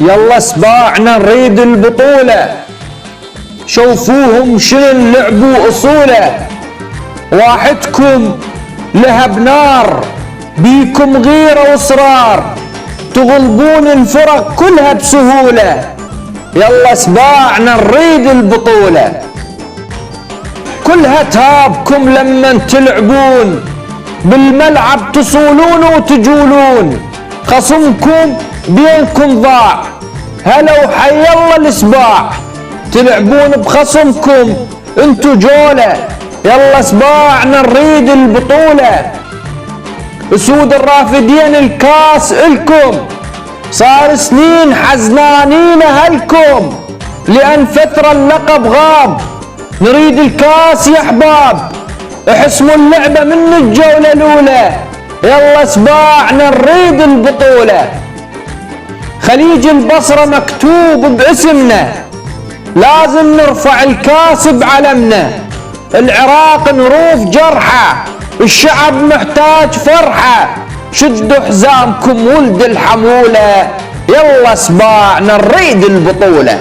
يلا سباعنا نريد البطولة، شوفوهم شنو لعبوا أصوله. واحدكم لهب نار، بيكم غيرة واصرار، تغلبون الفرق كلها بسهولة. يلا سباعنا نريد البطولة. كلها تهابكم لما تلعبون، بالملعب تصولون وتجولون، خصمكم بينكم ضاع، هلا وحي الله السباع، تلعبون بخصمكم انتو جولة. يلا سباعنا نريد البطولة. اسود الرافدين الكاس الكم، صار سنين حزنانين اهلكم، لان فترة اللقب غاب، نريد الكاس يا احباب، احسموا اللعبة من الجولة الاولى. يلا سباعنا نريد البطولة. خليج البصرة مكتوب باسمنا، لازم نرفع الكاس بعلمنا. العراق نروف جرحة، الشعب محتاج فرحة، شدوا حزامكم ولد الحمولة. يلا سباعنا نريد البطولة.